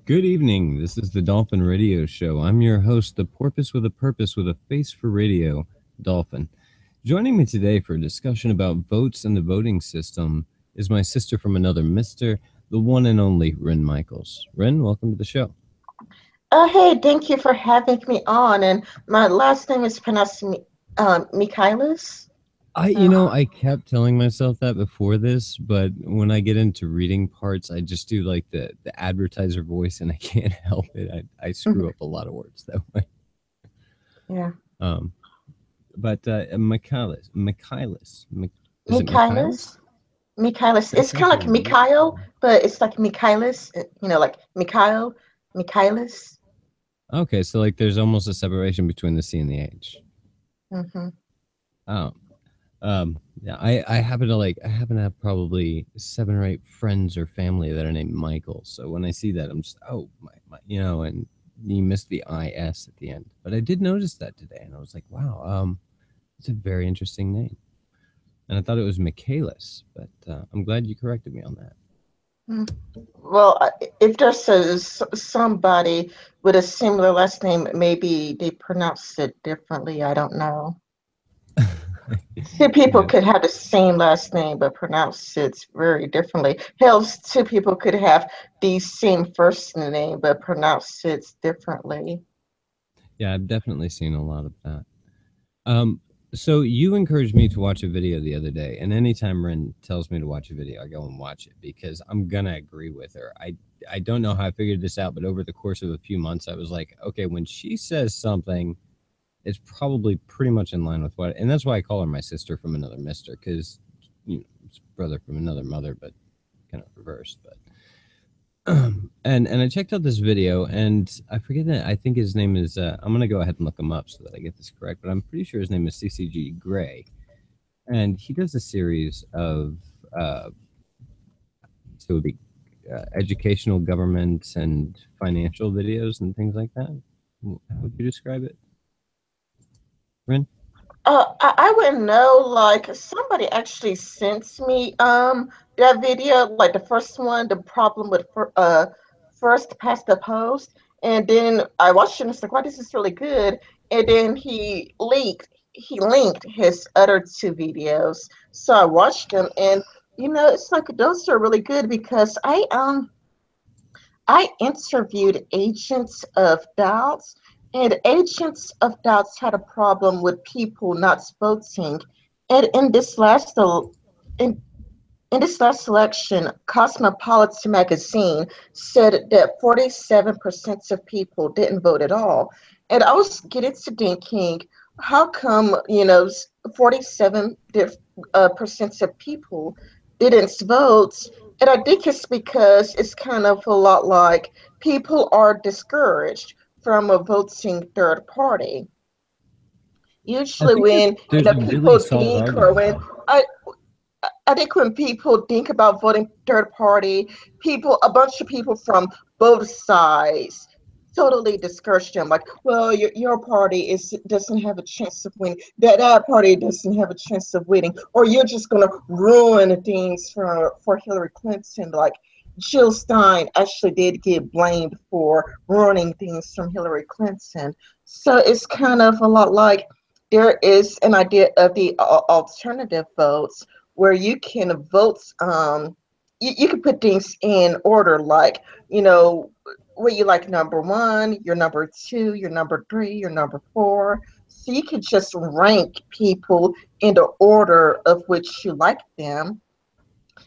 Good evening. This is the Dolphin Radio Show. I'm your host, the porpoise with a purpose with a face for radio, Dolphin. Joining me today for a discussion about votes and the voting system is my sister from another mister, the one and only Rin Michaelis. Rin, welcome to the show. Hey, thank you for having me on. And my last name is pronounced Michaelis. Uh, I kept telling myself that before this, but when I get into reading parts, I just do like the advertiser voice, and I can't help it. I screw up a lot of words that way. yeah, Um, but Michaelis, is it Michaelis? Michaelis. Michaelis. That It's kind sounds of like really Mikhail, cool. but it's like Michaelis. Like Mikhail, Michaelis. Okay, so like there's almost a separation between the C and the H. Mm-hmm. Oh, yeah. I happen to have probably 7 or 8 friends or family that are named Michael. So when I see that, I'm just and you missed the IS at the end. But I did notice that today, and I was like, wow, it's a very interesting name. And I thought it was Michaelis, but I'm glad you corrected me on Mm. Well, if there's somebody with a similar last name, maybe they pronounce it differently. I don't know. that. Two people Yeah. could have the same last name but pronounce it very differently. Hell, two people could have the same first name but pronounce it differently. Yeah, I've definitely seen a lot of that. Um, so you encouraged me to watch a video the other day, and anytime Ren tells me to watch a video, I go and watch it because I'm gonna agree with her. I don't know how I figured this out, but over the course of a few months, I was like, okay, when she says something, it's probably pretty much in line with what, and that's why I call her my sister from another mister, because it's brother from another mother, but kind of reversed. But and I checked out this video, and I forget that. I think his name is. I'm gonna go ahead and look him up so that I get this correct. But I'm pretty sure his name is CCG Gray, and he does a series of uh, so the educational, government, and financial videos and things like that. How would you describe it, Ren? I wouldn't know. Like somebody actually sent me that video, like the first one, the problem with first past the post, and then I watched it and it's like, wow, this is really good. And then he linked his other two videos, so I watched them, and it's like those are really good because I interviewed agents of doubts, and agents of doubts had a problem with people not voting. And in, in this last election, Cosmopolitan magazine said that 47% of people didn't vote at all. And I was getting to thinking, how come 47 percent of people didn't vote? And I think it's because it's kind of a lot like people are discouraged from a voting third party. I Usually, think that when there's a really people solid think, or argument when for it. I, I think when people think about voting third party, a bunch of people from both sides totally discourage them. Like, well, your party doesn't have a chance of winning. That party doesn't have a chance of winning, or you're just gonna ruin things for Hillary Clinton. Like Jill Stein actually did get blamed for ruining things from Hillary Clinton. So it's kind of a lot like there is an idea of the alternative votes where you can vote. You can put things in order, like where you like number one, your number two, your number three, your number four. So you could just rank people in the order of which you like them.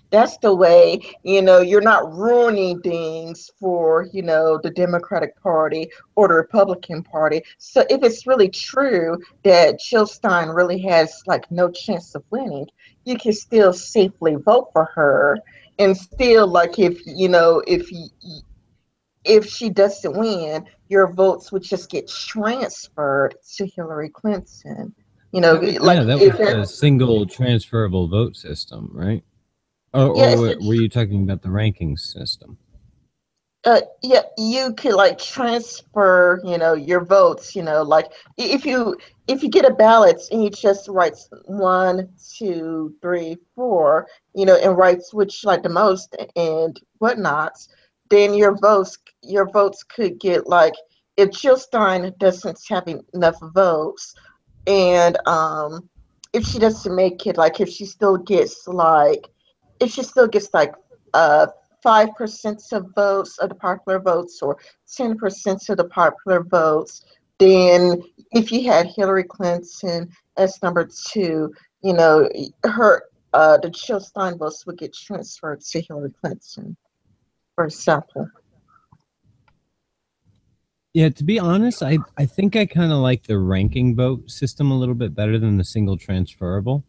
That's the way, you're not ruining things for, the Democratic Party or the Republican Party. So if it's really true that Jill Stein really has like no chance of winning, you can still safely vote for her. And still, like, if she doesn't win, your votes would just get transferred to Hillary Clinton. Yeah, Like that if was it, the single transferable vote system, right? yeah, Or were you talking about the ranking system? yeah, you could like transfer, your votes, like if you get a ballot and you just write one, two, three, four, and writes which like the most and whatnot, then your votes could get like, if Jill Stein doesn't have enough votes, and if she doesn't make it, like if she still gets like uh 5% of votes of the popular votes, or 10% of the popular votes, then if you had Hillary Clinton as number two, you know, her the Jill Stein votes would get transferred to Hillary Clinton, for example. Yeah, to be honest, I think I kind of like the ranking vote system a little bit better than the single transferable.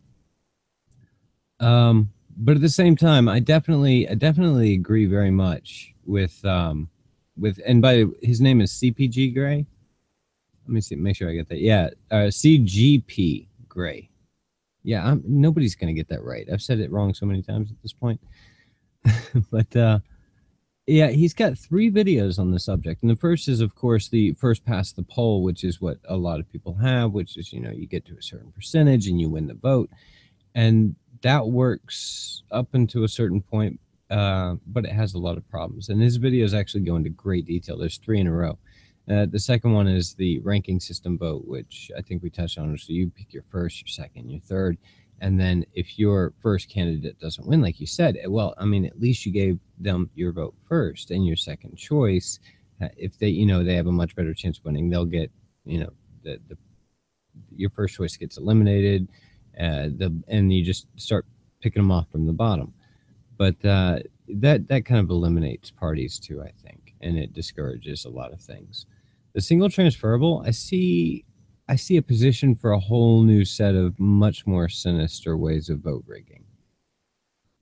But at the same time, I definitely agree very much with and by his name is CPG Gray. Let me see, make sure I get that. Yeah, CGP Gray. Yeah, nobody's gonna get that right. I've said it wrong so many times at this point. But yeah, he's got 3 videos on the subject, and the first is, of course, the first past the poll, which is what a lot of people have, which is, you know, you get to a certain percentage and you win the vote, and that works up until a certain point, but it has a lot of problems. And his videos actually go into great detail. There's 3 in a row. The second one is the ranking system vote, which I think we touched on. So you pick your first, your second, your third. And then if your first candidate doesn't win, like you said, well, I mean, at least you gave them your vote first, and your second choice, if they, you know, they have a much better chance of winning, they'll get, you know, your first choice gets eliminated, and you just start picking them off from the bottom. But that kind of eliminates parties too, I think, and it discourages a lot of things. The single transferable, I see a position for a whole new set of much more sinister ways of vote rigging.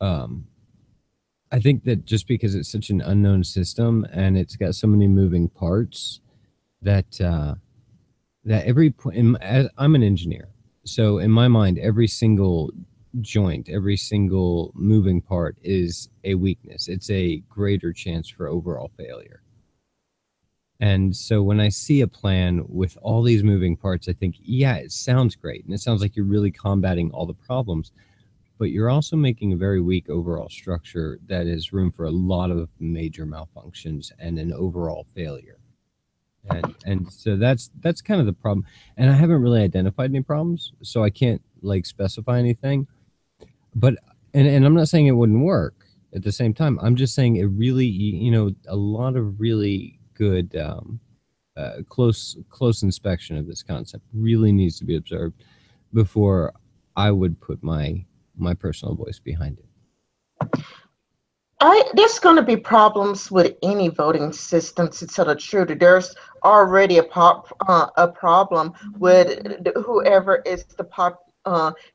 I think that just because it's such an unknown system and it's got so many moving parts, that I'm an engineer, so in my mind, every single joint, every single moving part is a weakness. It's a greater chance for overall failure. And so when I see a plan with all these moving parts, I think, yeah, it sounds great. And it sounds like you're really combating all the problems, but you're also making a very weak overall structure that is room for a lot of major malfunctions and an overall failure. And so that's kind of the problem. And I haven't really identified any problems, so I can't like specify anything. But and I'm not saying it wouldn't work at the same time. I'm just saying it really, you know, a lot of really good close inspection of this concept really needs to be observed before I would put my personal voice behind it. There's going to be problems with any voting system, to tell the truth. There's already a problem with whoever is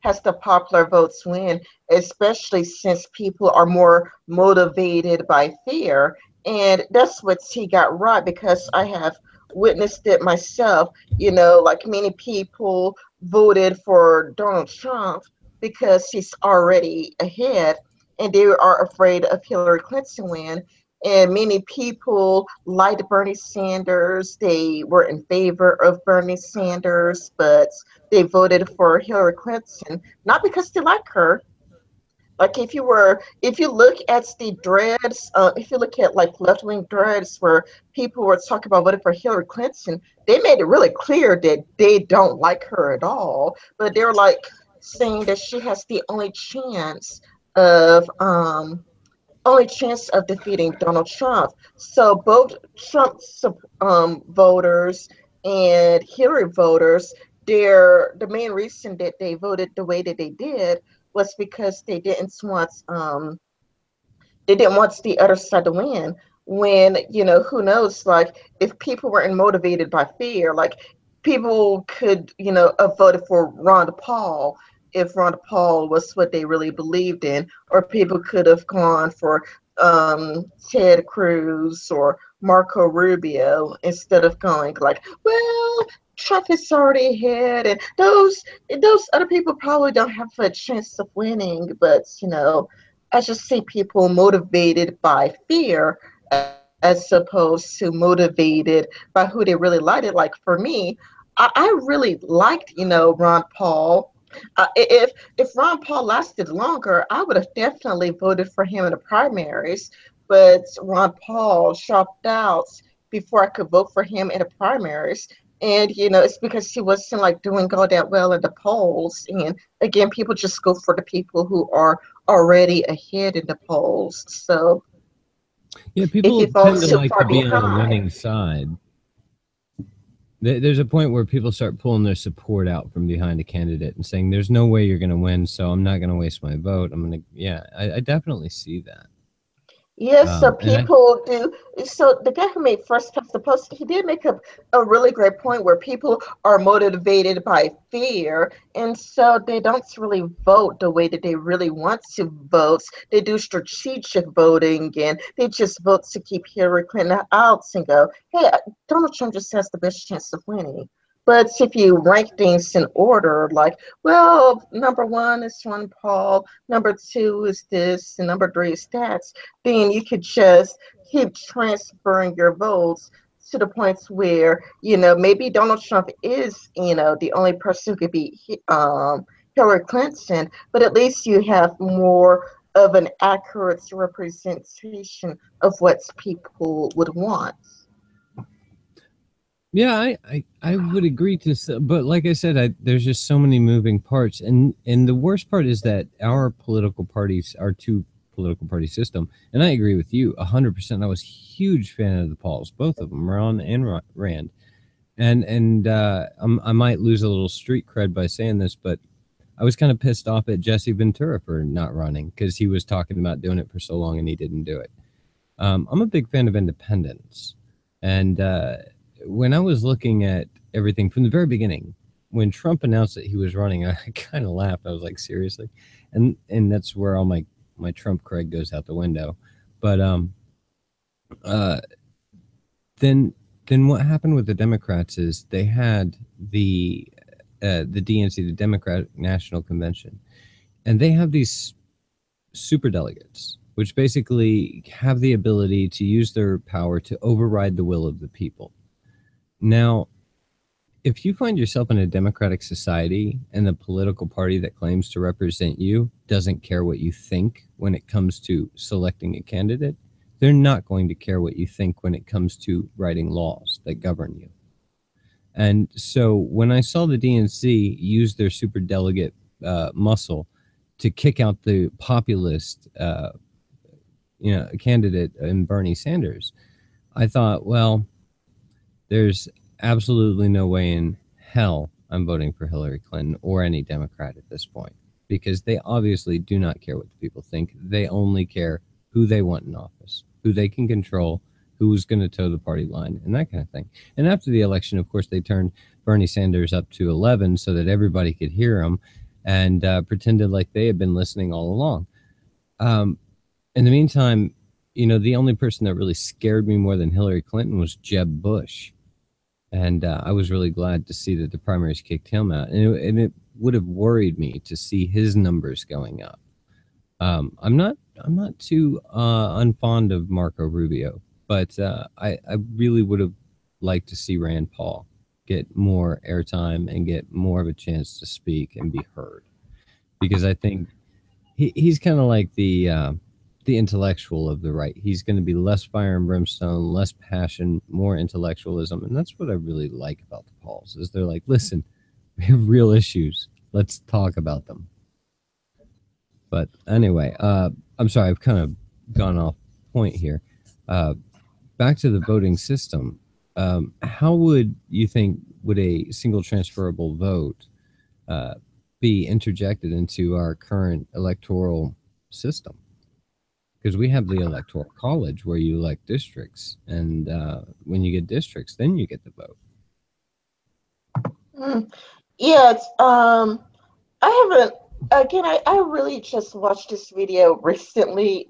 has the popular votes win, especially since people are more motivated by fear. And that's what he got right, because I have witnessed it myself. You know, like many people voted for Donald Trump because he's already ahead, and they are afraid of Hillary Clinton win. And many people liked Bernie Sanders. They were in favor of Bernie Sanders, but they voted for Hillary Clinton, not because they like her. Like if you look at the dreads, if you look at like left-wing dreads where people were talking about voting for Hillary Clinton, they made it really clear that they don't like her at all. But they're like saying that she has the of defeating Donald Trump. So both Trump voters and Hillary voters, the main reason that they voted the way that they did was because they didn't want the other side to win. When, you know, who knows, like if people weren't motivated by fear, like people could, you know, have voted for Ron Paul if Ron Paul was what they really believed in, or people could have gone for Ted Cruz or Marco Rubio instead of going like, well, Trump is already ahead, and those other people probably don't have a chance of winning. But you know, I just see people motivated by fear as opposed to motivated by who they really liked. It like for me, I really liked, you know, Ron Paul. If Ron Paul lasted longer, I would have definitely voted for him in the primaries. but Ron Paul dropped out before I could vote for him in the primaries. And it's because he wasn't like doing all that well in the polls. And again, people just go for the people who are already ahead in the polls. So Yeah, if people you fall tend to too like far to be on the behind, winning side. There's a point where people start pulling their support out from behind a candidate and saying, "There's no way you're going to win, so I'm not going to waste my vote." I'm going to, yeah, I definitely see that. yes, so And I, people do. So the guy who made First Past the Post, he did make a really great point where people are motivated by fear, and so they don't really vote the way that they really want to vote. They do strategic voting, and they just vote to keep Hillary Clinton out and go, "Hey, Donald Trump just has the best chance of winning." But if you rank things in order, like, well, number one is Ron Paul, number two is this, and number three is that, then you could just keep transferring your votes to the points where maybe Donald Trump is the only person who could beat Hillary Clinton, but at least you have more of an accurate representation of what people would want. yeah, I would agree but like I said, there's just so many moving parts, and the worst part is that our political parties, our two political party system, and I agree with you 100%. I was a huge fan of the Pauls, both of them, Ron and Rand, and I might lose a little street cred by saying this, but I was kind of pissed off at Jesse Ventura for not running because he was talking about doing it for so long and he didn't do it. I'm a big fan of independence, and when I was looking at everything from the very beginning, when Trump announced that he was running, I kind of laughed. I was like, seriously? And that's where all my Trump cred goes out the window. But then what happened with the Democrats is they had the DNC, the Democratic National Convention, and they have these super delegates, which basically have the ability to use their power to override the will of the people. Now, if you find yourself in a democratic society and the political party that claims to represent you doesn't care what you think when it comes to selecting a candidate, they're not going to care what you think when it comes to writing laws that govern you. And so when I saw the DNC use their super delegate muscle to kick out the populist candidate in Bernie Sanders, I thought, well, there's absolutely no way in hell I'm voting for Hillary Clinton or any Democrat at this point, because they obviously do not care what the people think. They only care who they want in office, who they can control, who's going to toe the party line, and that kind of thing. And after the election, of course, they turned Bernie Sanders up to 11 so that everybody could hear him, and pretended like they had been listening all along. In the meantime, the only person that really scared me more than Hillary Clinton was Jeb Bush. And I was really glad to see that the primaries kicked him out. And it would have worried me to see his numbers going up. I'm not too unfond of Marco Rubio, but I really would have liked to see Rand Paul get more airtime and get more of a chance to speak and be heard, because I think he's kind of like the intellectual of the right. He's going to be less fire and brimstone, less passion, more intellectualism, and that's what I really like about the Pauls. Is they're like, listen, we have real issues. Let's talk about them. But anyway, I'm sorry, I've kind of gone off point here. Back to the voting system. How would you think would a single transferable vote be interjected into our current electoral system? Because we have the electoral college where you elect districts, and when you get districts, then you get the vote. Yeah, I haven't. Again, I really just watched this video recently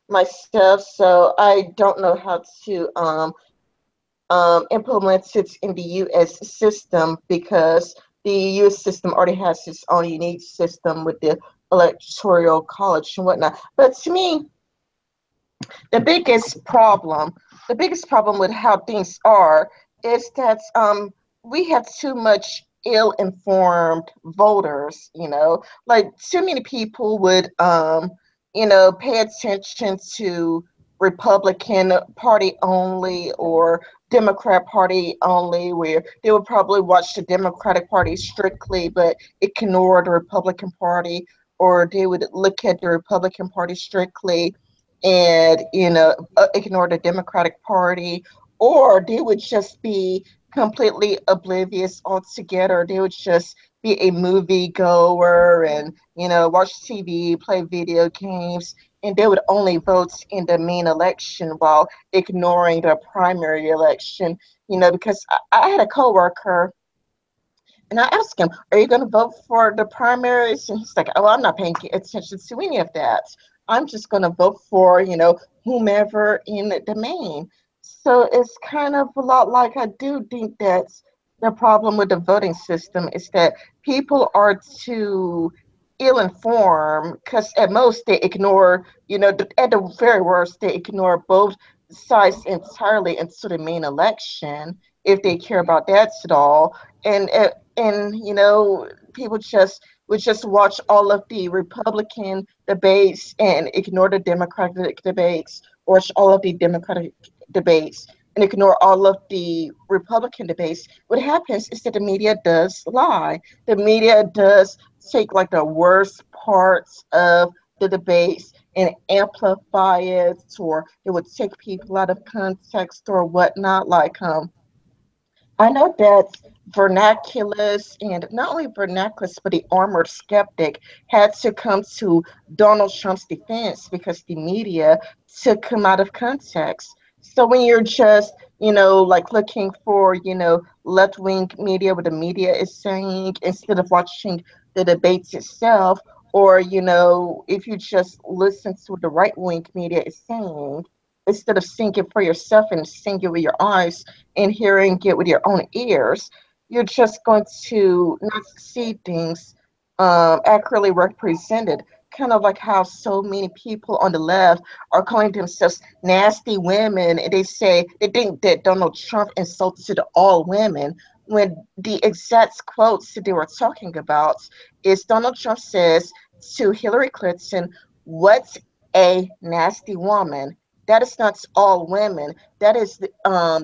myself, so I don't know how to implement it in the U.S. system, because the U.S. system already has its own unique system with the electoral college and whatnot. But to me, the biggest problem with how things are is that we have too much ill-informed voters. Like too many people would pay attention to Republican Party only or Democrat Party only, where they would probably watch the Democratic Party strictly but ignore the Republican Party, or they would look at the Republican Party strictly and ignore the Democratic Party, or they would just be completely oblivious altogether. They would just be a movie goer and watch TV, play video games, and they would only vote in the main election while ignoring the primary election. Because I had a coworker, and I asked him, "Are you going to vote for the primaries?" And he's like, "Oh, I'm not paying attention to any of that. I'm just going to vote for whomever in the main." So it's kind of a lot like, I do think that the problem with the voting system is that people are too ill-informed, because at most they ignore, at the very worst, they ignore both sides entirely into the main election, if they care about that at all. And people just would just watch all of the Republican debates and ignore the Democratic debates, watch all of the Democratic debates and ignore all of the Republican debates. What happens is that the media does lie. The media does take like the worst parts of the debates and amplify it, or it would take people out of context or whatnot. Like I know that Vernaculus, and not only Vernaculus, but the Armored Skeptic, had to come to Donald Trump's defense because the media took him out of context. So when you're just, like looking for, left wing media, what the media is saying, instead of watching the debates itself, or, if you just listen to what the right wing media is saying, instead of seeing it for yourself and seeing it with your eyes and hearing it with your own ears, you're just going to not see things accurately represented. Kind of like how so many people on the left are calling themselves nasty women, and they think that Donald Trump insulted all women, when the exact quotes that they were talking about is Donald Trump says to Hillary Clinton, "What's a nasty woman?" That is not all women. That is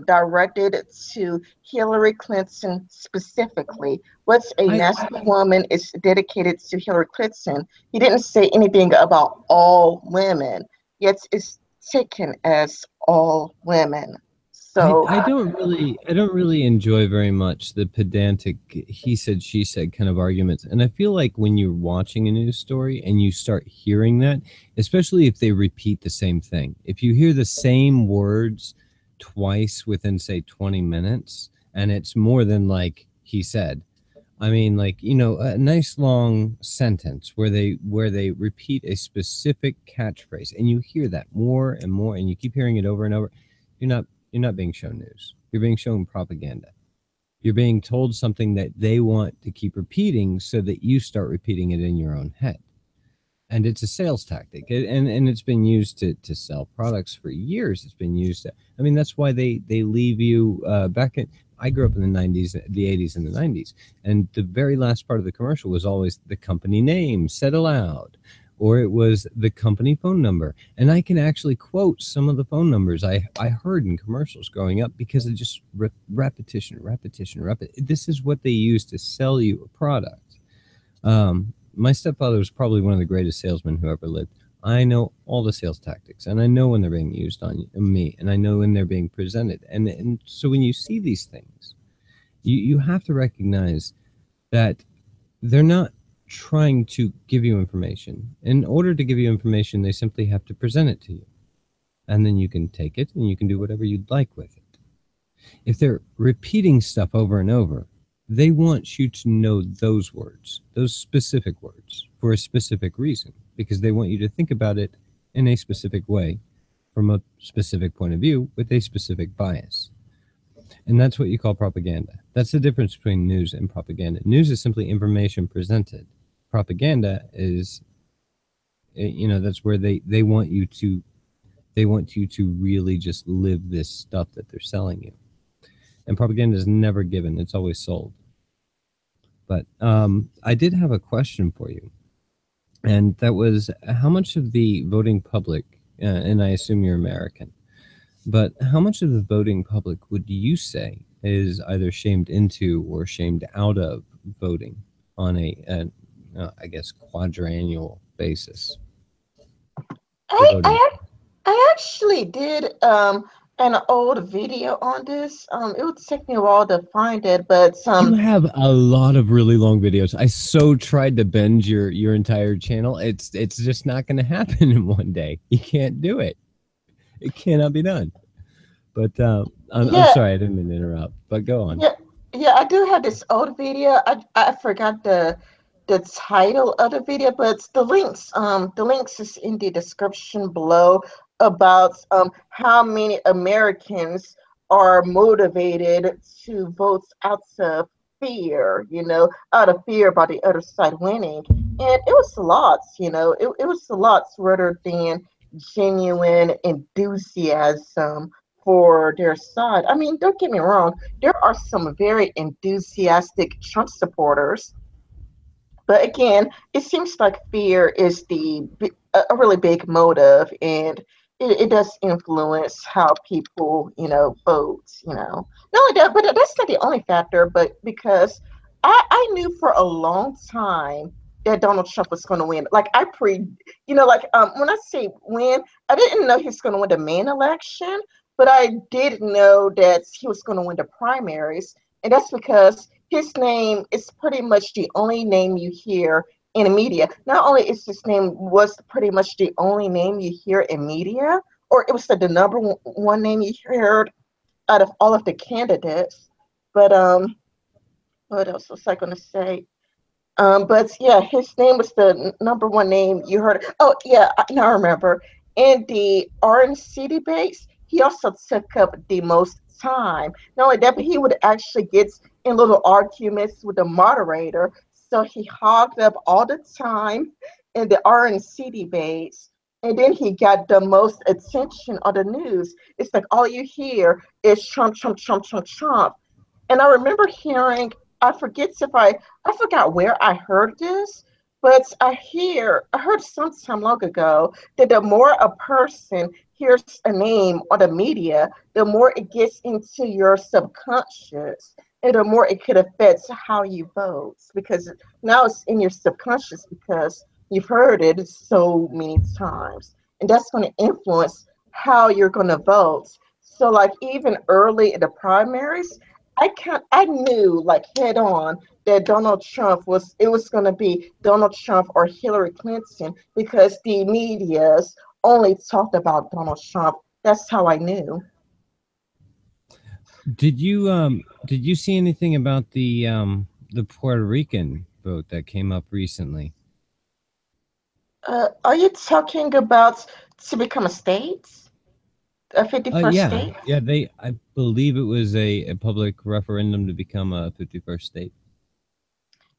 directed to Hillary Clinton specifically. What's a I nasty woman is dedicated to Hillary Clinton. He didn't say anything about all women, yet it's taken as all women. So I don't really enjoy very much the pedantic he said she said kind of arguments. And I feel like when you're watching a news story and you start hearing that, especially if they repeat the same thing, if you hear the same words twice within say 20 minutes and it's more than like he said, I mean, like, a nice long sentence where they repeat a specific catchphrase and you hear that more and more and you keep hearing it over and over, you're not being shown news. You're being shown propaganda. You're being told something that they want to keep repeating so that you start repeating it in your own head. And it's a sales tactic. And it's been used to sell products for years. It's been used to, I mean, that's why they leave you back in, I grew up in the 90s, the 80s and the 90s. And the very last part of the commercial was always the company name said aloud, or it was the company phone number. And I can actually quote some of the phone numbers I heard in commercials growing up because of just repetition. This is what they use to sell you a product. My stepfather was probably one of the greatest salesmen who ever lived. I know all the sales tactics, and I know when they're being used on me, and I know when they're being presented. And so when you see these things, you have to recognize that they're not trying to give you information. In order to give you information, they simply have to present it to you. And then you can take it and you can do whatever you'd like with it. If they're repeating stuff over and over, they want you to know those words, those specific words, for a specific reason, because they want you to think about it in a specific way, from a specific point of view, with a specific bias. And that's what you call propaganda. That's the difference between news and propaganda. News is simply information presented. Propaganda is, that's where they want you to really just live this stuff that they're selling you. And propaganda is never given. It's always sold. But I did have a question for you. And that was, how much of the voting public and I assume you're American. But how much of the voting public would you say is either shamed into or shamed out of voting on I guess, quadrannual basis? The I voting. I I actually did an old video on this. It would take me a while to find it, but You have a lot of really long videos. I so tried to bend your entire channel. It's just not going to happen in one day. You can't do it. It cannot be done. But I'm yeah, sorry, I didn't mean to interrupt. But go on. yeah, yeah. I do have this old video. I forgot the title of the video, but the links is in the description below about how many Americans are motivated to vote out of fear, out of fear about the other side winning. And it was lots, it was lots rather than genuine enthusiasm for their side. I mean, don't get me wrong, there are some very enthusiastic Trump supporters, but again, it seems like fear is a really big motive, and it does influence how people, vote. Not only that, but that's not the only factor. But because I knew for a long time that Donald Trump was going to win. Like when I say win, I didn't know he was going to win the main election, but I did know that he was going to win the primaries, and that's because his name is pretty much the only name you hear in the media. Not only is his name was pretty much the only name you hear in media, or it was the number one name you heard out of all of the candidates. But what else was I going to say? But yeah, his name was the number one name you heard. Oh yeah, now I remember. In the RNC debates, he also took up the most time. Not only that, but he would actually get in little arguments with the moderator. So he hogged up all the time in the RNC debates. And then he got the most attention on the news. It's like all you hear is Trump, Trump, Trump, Trump, Trump. And I remember hearing, I forgot where I heard this, but I heard sometime long ago that the more a person hears a name on the media, the more it gets into your subconscious, and the more it could affect how you vote, because now it's in your subconscious because you've heard it so many times, and that's going to influence how you're going to vote. So like even early in the primaries, I knew like head on that Donald Trump was going to be Donald Trump or Hillary Clinton because the media's only talked about Donald Trump. That's how I knew. Did you see anything about the Puerto Rican vote that came up recently? Are you talking about to become a state, a 51st Yeah, state? yeah. I believe it was a public referendum to become a 51st state.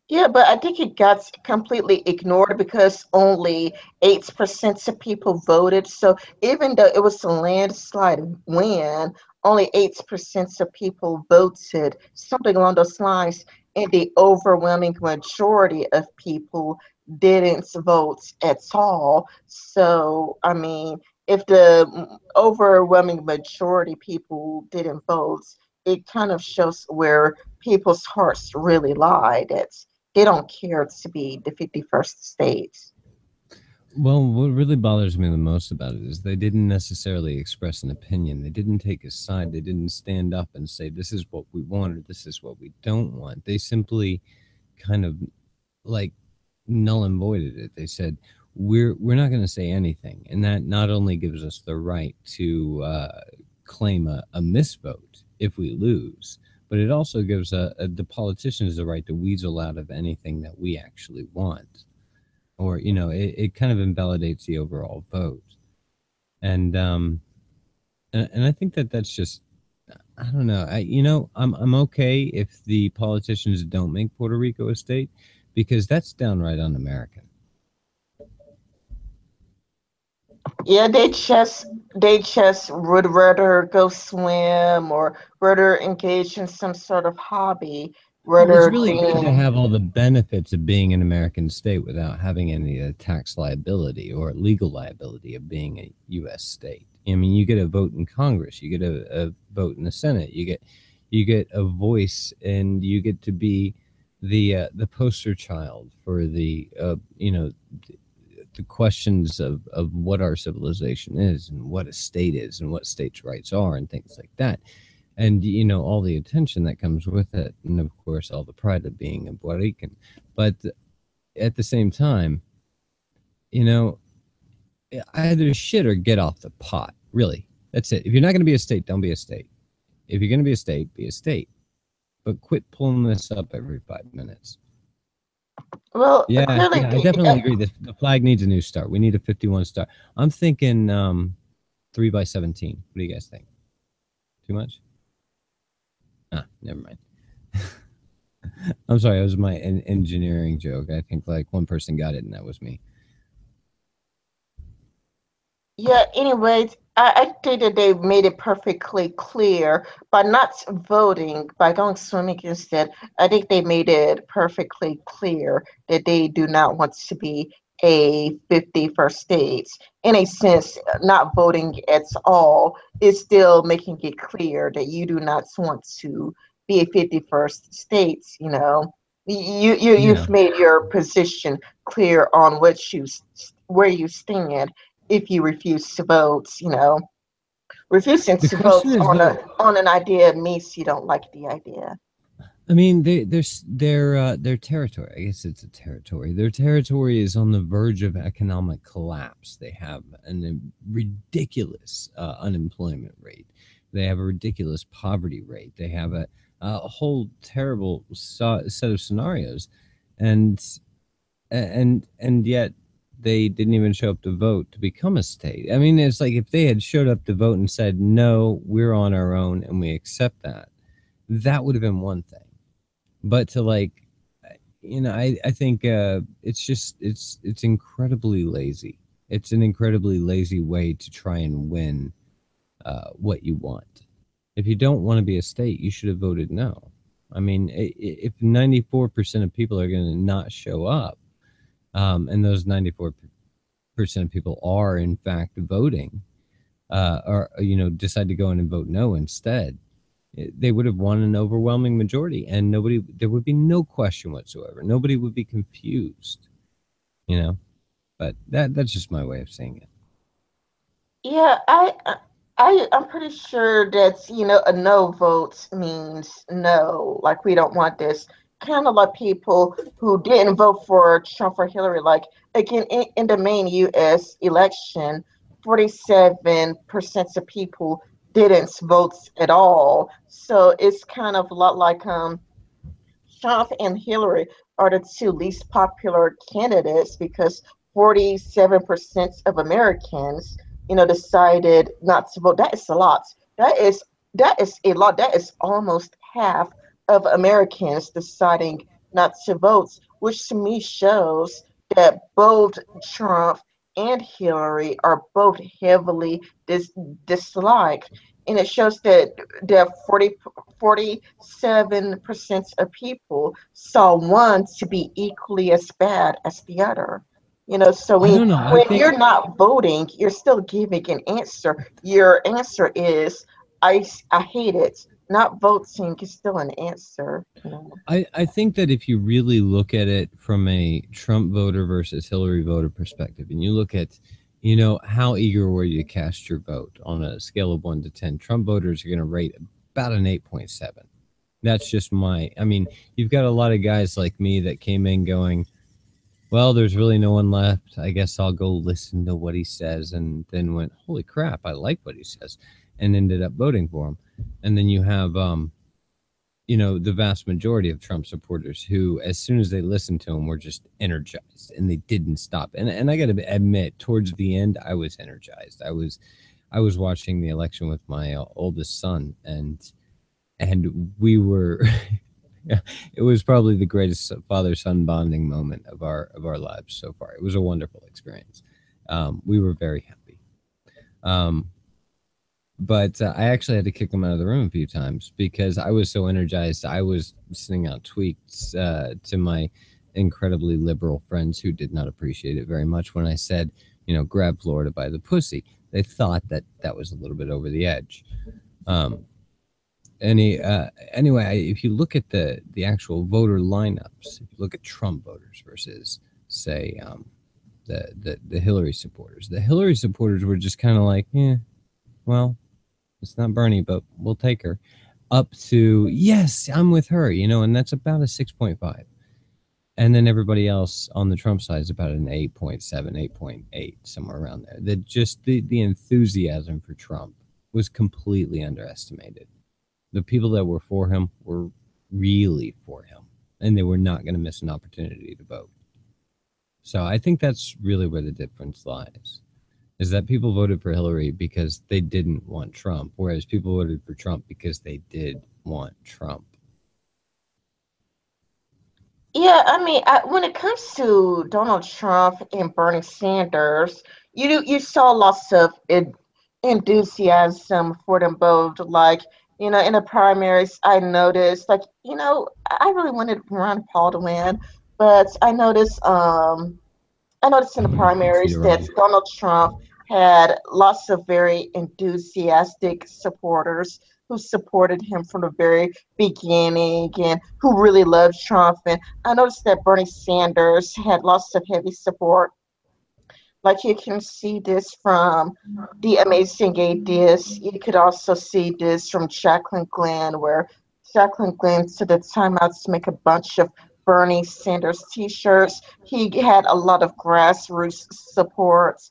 Yeah, but I think it got completely ignored because only 8% of people voted. So even though it was a landslide win, only 8% of people voted, something along those lines. And the overwhelming majority of people didn't vote at all. So, I mean, if the overwhelming majority people didn't vote, it kind of shows where people's hearts really lie. They don't care to be the 51st state. Well, what really bothers me the most about it is they didn't necessarily express an opinion. They didn't take a side. They didn't stand up and say, this is what we want or this is what we don't want. They simply kind of like null and voided it. They said, we're not going to say anything. And that not only gives us the right to claim a misvote if we lose, but it also gives the politicians the right to weasel out of anything that we actually want. Or, it kind of invalidates the overall vote. And I think that's just, I don't know. I'm okay if the politicians don't make Puerto Rico a state, because that's downright un-American. Yeah, they just would rather go swim or rather engage in some sort of hobby Well, it's rather really good to than. have all the benefits of being an American state without having any of the tax liability or legal liability of being a U.S. state. I mean, you get a vote in Congress, you get a vote in the Senate, you get a voice, and you get to be the poster child for the questions of what our civilization is and what a state is and what states' rights are and things like that. And all the attention that comes with it, and of course all the pride of being a Puerto Rican. But at the same time, you know either shit or get off the pot, really. That's it. If you're not going to be a state, don't be a state. If you're going to be a state, be a state, but quit pulling this up every 5 minutes. Well, Yeah, clearly, I definitely agree. The flag needs a new start. We need a 51 star. I'm thinking 3x17. What do you guys think? Too much? Ah, never mind. I'm sorry, it was my engineering joke. I think like one person got it, and that was me. yeah, anyways, I think that they made it perfectly clear by not voting, by going swimming instead. I think they made it perfectly clear that they do not want to be a 51st state. In a sense, not voting at all is still making it clear that you do not want to be a 51st state, you know. Yeah. You've made your position clear on where you stand if you refuse to vote, you know. Refusing The to vote question is on though, an idea means you don't like the idea. I mean, their territory. I guess it's a territory. Their territory is on the verge of economic collapse. They have a ridiculous unemployment rate. They have a ridiculous poverty rate. They have a whole terrible set of scenarios, and yet they didn't even show up to vote to become a state. I mean, it's like if they had showed up to vote and said, "No, we're on our own and we accept that," that would have been one thing. But to I think it's incredibly lazy. It's an incredibly lazy way to try and win what you want. If you don't want to be a state, you should have voted no. I mean, if 94% of people are going to not show up, and those 94% of people are in fact voting, or decide to go in and vote no instead, they would have won an overwhelming majority, and there would be no question whatsoever. Nobody would be confused, but that's just my way of saying it. Yeah, I'm pretty sure that a no vote means no. Like we don't want this. Kind of like people who didn't vote for Trump or Hillary. Like again, in the main U.S. election, 47% of people didn't vote at all. So it's kind of a lot like Trump and Hillary are the two least popular candidates because 47% of Americans, decided not to vote. That is a lot. That is a lot. That is almost half of Americans deciding not to vote, which to me shows that both Trump and Hillary are both heavily disliked. And it shows that 47% of people saw one to be equally as bad as the other. So I when don't know. I when think you're not voting, you're still giving an answer. Your answer is I hate it. Not voting is still an answer. I think that if you really look at it from a Trump voter versus Hillary voter perspective, and you look at, how eager were you to cast your vote on a scale of 1 to 10, Trump voters are going to rate about an 8.7. That's just I mean, you've got a lot of guys like me that came in going, well, there's really no one left. I guess I'll go listen to what he says, and then went, holy crap, I like what he says, and ended up voting for him. And then you have, the vast majority of Trump supporters who, as soon as they listened to him, were just energized, and they didn't stop. And I got to admit, towards the end, I was energized. I was watching the election with my oldest son, and we were. It was probably the greatest father-son bonding moment of our lives so far. It was a wonderful experience. We were very happy. But I actually had to kick him out of the room a few times because I was so energized. I was sending out tweets to my incredibly liberal friends who did not appreciate it very much when I said, grab Florida by the pussy. They thought that that was a little bit over the edge. Anyway, if you look at the actual voter lineups, if you look at Trump voters versus, say, the Hillary supporters, were just kind of like, well, it's not Bernie, but we'll take her. Up to, yes, I'm with her, and that's about a 6.5. And then everybody else on the Trump side is about an 8.7, 8.8, somewhere around there. That just the enthusiasm for Trump was completely underestimated. The people that were for him were really for him, and they were not going to miss an opportunity to vote. So I think that's really where the difference lies. Is that people voted for Hillary because they didn't want Trump, whereas people voted for Trump because they did want Trump. Yeah, I mean, when it comes to Donald Trump and Bernie Sanders, you saw lots of enthusiasm for them both. Like, in the primaries, I noticed, like, I really wanted Ron Paul to win, but I noticed in the primaries that Donald Trump had lots of very enthusiastic supporters who supported him from the very beginning and who really loved Trump. And I noticed that Bernie Sanders had lots of heavy support. Like you can see this from the Amazing Atheist. You could also see this from Jacqueline Glenn, where Jacqueline Glenn took the time out to make a bunch of Bernie Sanders t-shirts. He had a lot of grassroots support.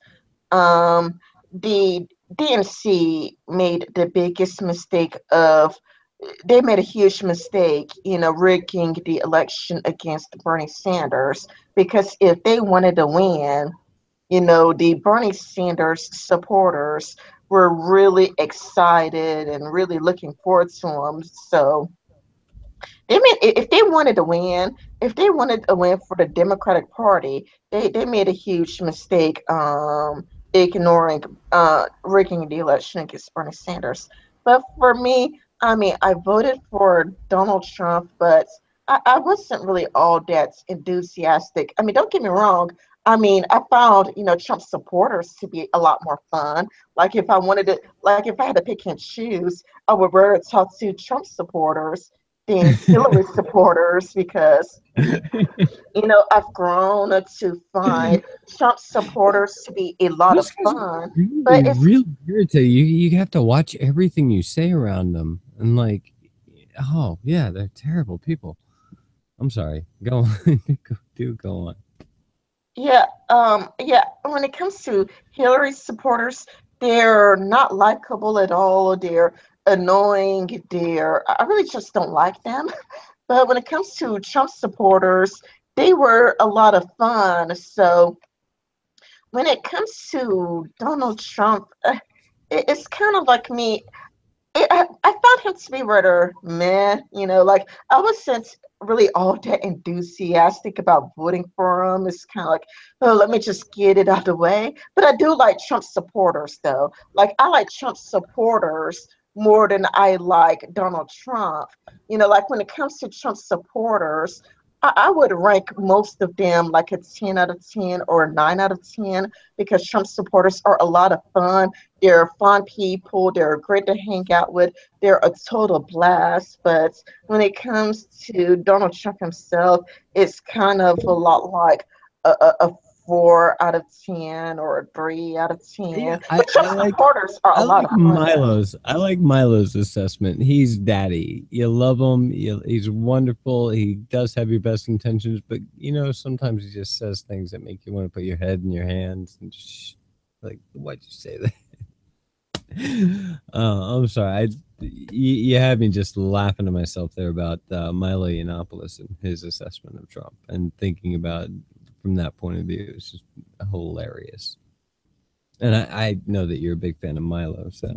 The DNC made the biggest mistake of they made a huge mistake, rigging the election against Bernie Sanders, because if they wanted to win, the Bernie Sanders supporters were really excited and really looking forward to him. So they made, if they wanted to win for the Democratic Party, they made a huge mistake ignoring rigging the election against Bernie Sanders. But for me, I mean, I voted for Donald Trump, but I wasn't really all that enthusiastic. I mean, don't get me wrong. I mean, I found, Trump supporters to be a lot more fun. Like if I had to pick and choose, I would rather talk to Trump supporters than Hillary supporters because I've grown to find Trump supporters to be a lot of Those guys are fun. But really, it's really irritating. You have to watch everything you say around them, and like, oh yeah, they're terrible people. I'm sorry. Go on. Go on. yeah. When it comes to Hillary supporters, they're not likable at all. They're annoying. I really just don't like them. But when it comes to Trump supporters, they were a lot of fun. So when it comes to Donald Trump, it's kind of like me. I found him to be rather meh, like I wasn't really all that enthusiastic about voting for him. It's kind of like, oh, let me just get it out of the way. But I do like Trump supporters, though. Like, I like Trump supporters more than I like Donald Trump. Like when it comes to Trump supporters, I would rank most of them like a 10 out of 10 or a 9 out of 10 because Trump supporters are a lot of fun. They're fun people. They're great to hang out with. They're a total blast. But when it comes to Donald Trump himself, it's kind of a lot like a 4 out of 10 or a 3 out of 10. Yeah, But Trump supporters are a lot of fun. I like Milo's assessment. He's daddy. You love him. He's wonderful. He does have your best intentions, but sometimes he just says things that make you want to put your head in your hands and just like, why'd you say that? I'm sorry. You had me just laughing to myself there about Milo Yiannopoulos and his assessment of Trump and thinking about from that point of view. It's just hilarious. And I know that you're a big fan of Milo. So,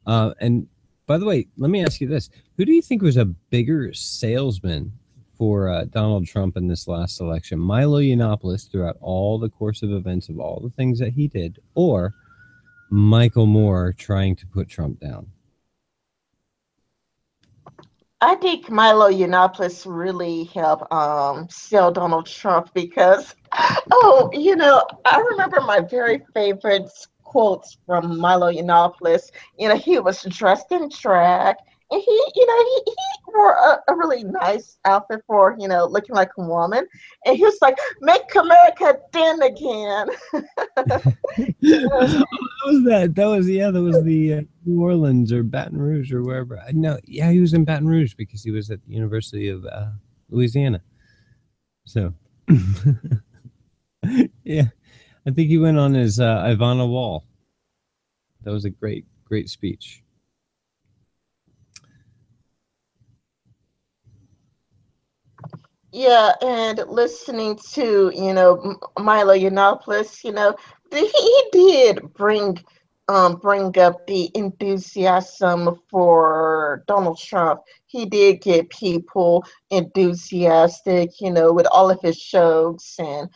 and by the way, let me ask you this. Who do you think was a bigger salesman for Donald Trump in this last election? Milo Yiannopoulos throughout all the course of events of all the things that he did, or Michael Moore trying to put Trump down? I think Milo Yiannopoulos really helped sell Donald Trump because, oh, I remember my very favorite quotes from Milo Yiannopoulos. He was dressed in drag, and he wore a really nice outfit for, looking like a woman. And he was like, "Make America then again." Oh, that was that. That was That was the New Orleans or Baton Rouge or wherever. No, yeah, he was in Baton Rouge because he was at the University of Louisiana. So, yeah, I think he went on his Ivana Wall. That was a great speech. Yeah, and listening to, Milo Yiannopoulos, he did bring up the enthusiasm for Donald Trump. He did get people enthusiastic, with all of his jokes and,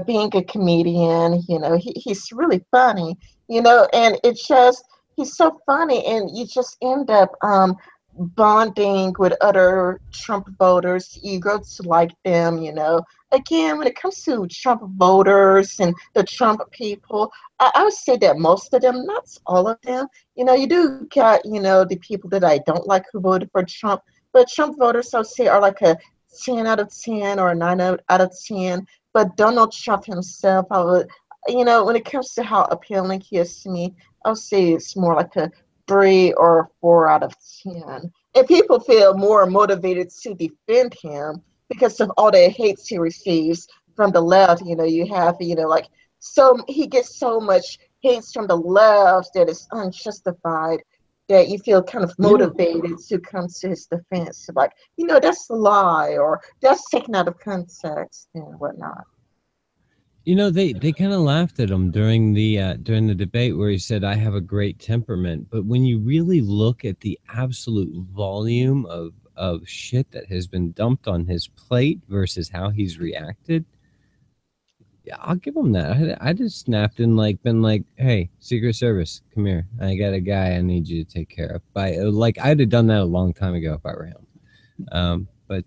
being a comedian, he's really funny, and it's just he's so funny and you just end up bonding with other Trump voters. You grow to like them, Again, when it comes to Trump voters and the Trump people, I would say that most of them, not all of them, you do got, the people that I don't like who voted for Trump, but Trump voters, I would say, are like a 10 out of 10 or a 9 out of 10. But Donald Trump himself, I would, when it comes to how appealing he is to me, I would say it's more like a 3 or 4 out of 10. And people feel more motivated to defend him because of all the hates he receives from the left. You have, like, so he gets so much hates from the left that is unjustified that you feel kind of You know, motivated to come to his defense. Like, that's a lie or that's taken out of context and whatnot. they kind of laughed at him during the debate where he said, "I have a great temperament." But when you really look at the absolute volume of shit that has been dumped on his plate versus how he's reacted, yeah, I'll give him that. I just snapped and been like, "Hey, Secret Service, come here. I got a guy I need you to take care of." By I'd have done that a long time ago if I were him. But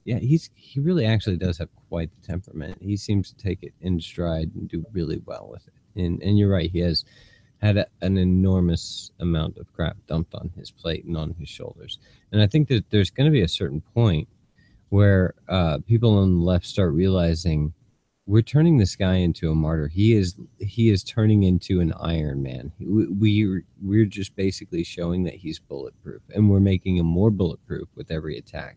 yeah, he really actually does have quite the temperament. He seems to take it in stride and do really well with it. And you're right, he has had an enormous amount of crap dumped on his plate and on his shoulders. And I think that there's going to be a certain point where people on the left start realizing we're turning this guy into a martyr. He is turning into an Iron Man. We're just basically showing that he's bulletproof, and we're making him more bulletproof with every attack.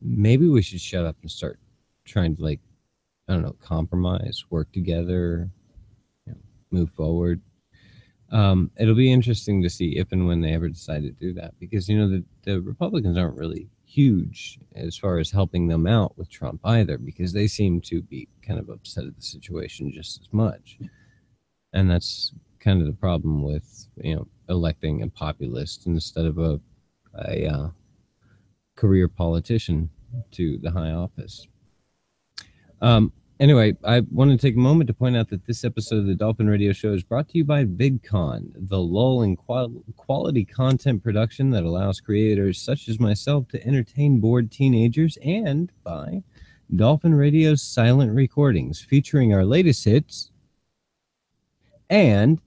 Maybe we should shut up and start trying to, I don't know, compromise, work together, move forward. It'll be interesting to see if and when they ever decide to do that, because the Republicans aren't really huge as far as helping them out with Trump either, because they seem to be kind of upset at the situation just as much, and that's kind of the problem with electing a populist instead of a career politician to the high office. Anyway, I want to take a moment to point out that this episode of the Dolphin Radio Show is brought to you by Vidcon, the lull in quality content production that allows creators such as myself to entertain bored teenagers, and by Dolphin Radio's silent recordings featuring our latest hits and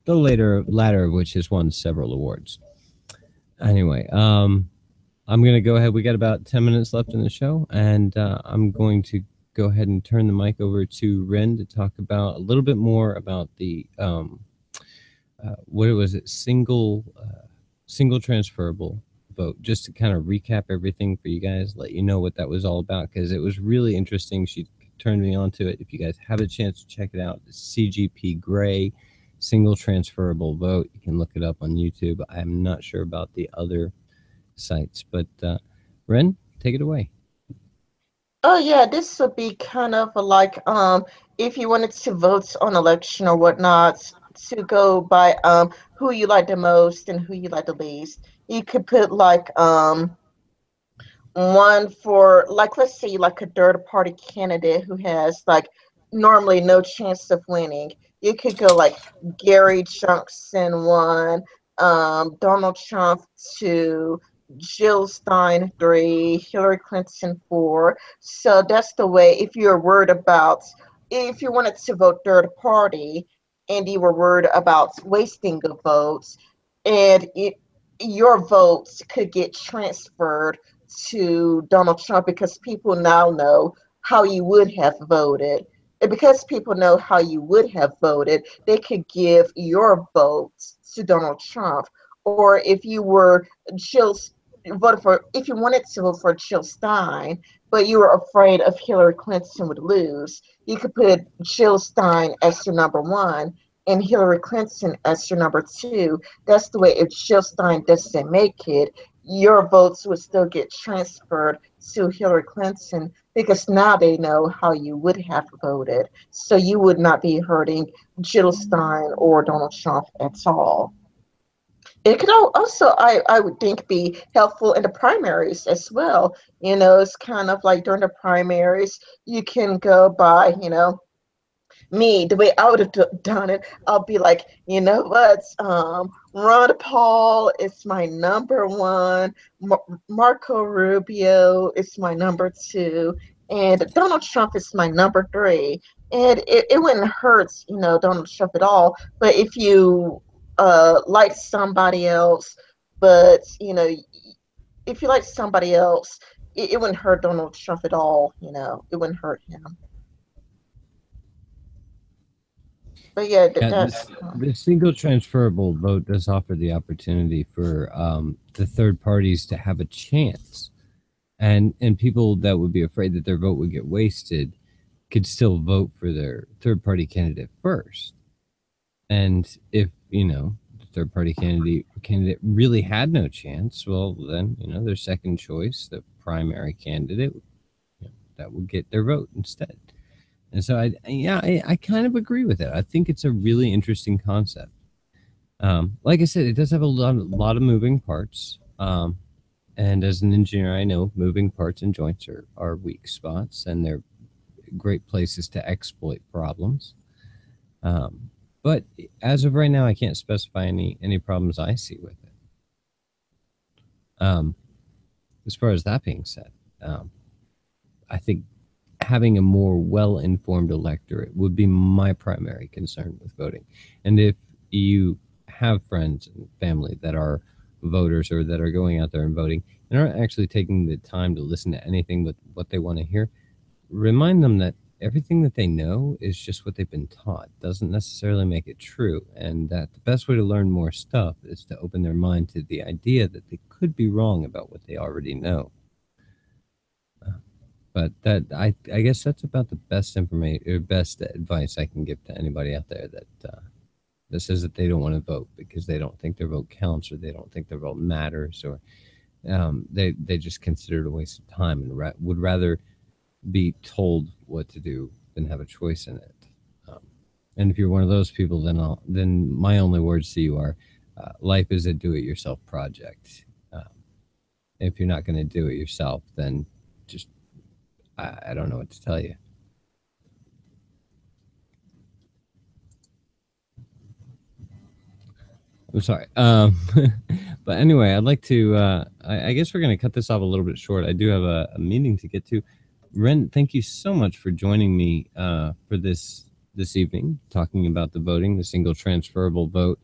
the latter of which has won several awards. Anyway, I'm going to go ahead. We got about 10 minutes left in the show, and I'm going to go ahead and turn the mic over to Rin to talk about a little bit more about the what was it, single transferable vote, just to kind of recap everything for you guys, let you know what that was all about, because it was really interesting. She turned me on to it. If you guys have a chance to check it out, the CGP Gray single transferable vote, you can look it up on YouTube. I'm not sure about the other sites, but Ren, take it away. Oh yeah, this would be kind of like if you wanted to vote on election or whatnot, to go by who you like the most and who you like the least. You could put like one for, like, let's say like a third party candidate who has like normally no chance of winning. You could go like Gary Johnson 1, Donald Trump 2, Jill Stein 3, Hillary Clinton 4. So that's the way, if you're worried about, if you wanted to vote third party and you were worried about wasting the votes, and your votes could get transferred to Donald Trump because people now know how you would have voted. And because people know how you would have voted, they could give your votes to Donald Trump. Or if you were Jill, voted for, if you wanted to vote for Jill Stein, but you were afraid of Hillary Clinton would lose, you could put Jill Stein as your number one and Hillary Clinton as your number two. That's the way, if Jill Stein doesn't make it, your votes would still get transferred to Hillary Clinton because now they know how you would have voted. So you would not be hurting Jill Stein or Donald Trump at all. It could also, I would think, be helpful in the primaries as well. It's kind of like during the primaries, you can go by, me, the way I would have done it, I'll be like, you know what? Ron Paul is my number one. Marco Rubio is my number two, and Donald Trump is my number three. And it wouldn't hurt, Donald Trump at all. But if you like somebody else, but if you like somebody else, it wouldn't hurt Donald Trump at all. It wouldn't hurt him. But yeah, Yeah, that's the single transferable vote does offer the opportunity for the third parties to have a chance, and people that would be afraid that their vote would get wasted could still vote for their third party candidate first. And if the third party candidate really had no chance, well, then their second choice, the primary candidate, that would get their vote instead. And so I kind of agree with it. I think it's a really interesting concept. Like I said, it does have a lot of moving parts. And as an engineer, I know moving parts and joints are weak spots, and they're great places to exploit problems. But as of right now, I can't specify any problems I see with it. As far as that being said, I think having a more well-informed electorate would be my primary concern with voting. And if you have friends and family that are voters or that are going out there and voting and aren't actually taking the time to listen to anything but what they want to hear, remind them that everything that they know is just what they've been taught. Doesn't necessarily make it true. And that the best way to learn more stuff is to open their mind to the idea that they could be wrong about what they already know. But that I guess that's about the best information or best advice I can give to anybody out there that says that they don't want to vote because they don't think their vote counts, or they don't think their vote matters, or they just consider it a waste of time and would rather be told what to do than have a choice in it. And if you're one of those people, then my only words to you are, life is a do-it-yourself project. If you're not going to do it yourself, then just I don't know what to tell you. I'm sorry. But anyway, I'd like to, I guess we're going to cut this off a little bit short. I do have a meeting to get to. Ren, thank you so much for joining me for this evening, talking about the voting, the single transferable vote,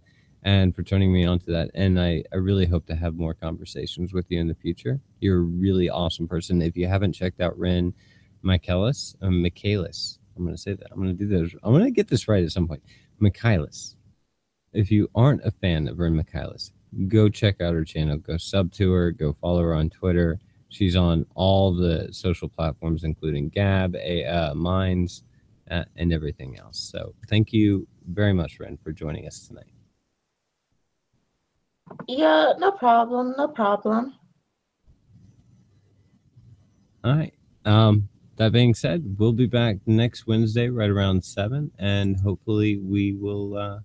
and for turning me on to that. And I really hope to have more conversations with you in the future. You're a really awesome person. If you haven't checked out Rin Michaelis, Michaelis, I'm going to say that. I'm going to do this. I'm going to get this right at some point. Michaelis. If you aren't a fan of Rin Michaelis, go check out her channel. Go sub to her. Go follow her on Twitter. She's on all the social platforms, including Gab.ai, Minds, and everything else. So thank you very much, Ren, for joining us tonight. Yeah, no problem. No problem. All right. That being said, we'll be back next Wednesday right around 7, and hopefully we will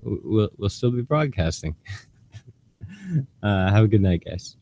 we'll still be broadcasting. Have a good night, guys.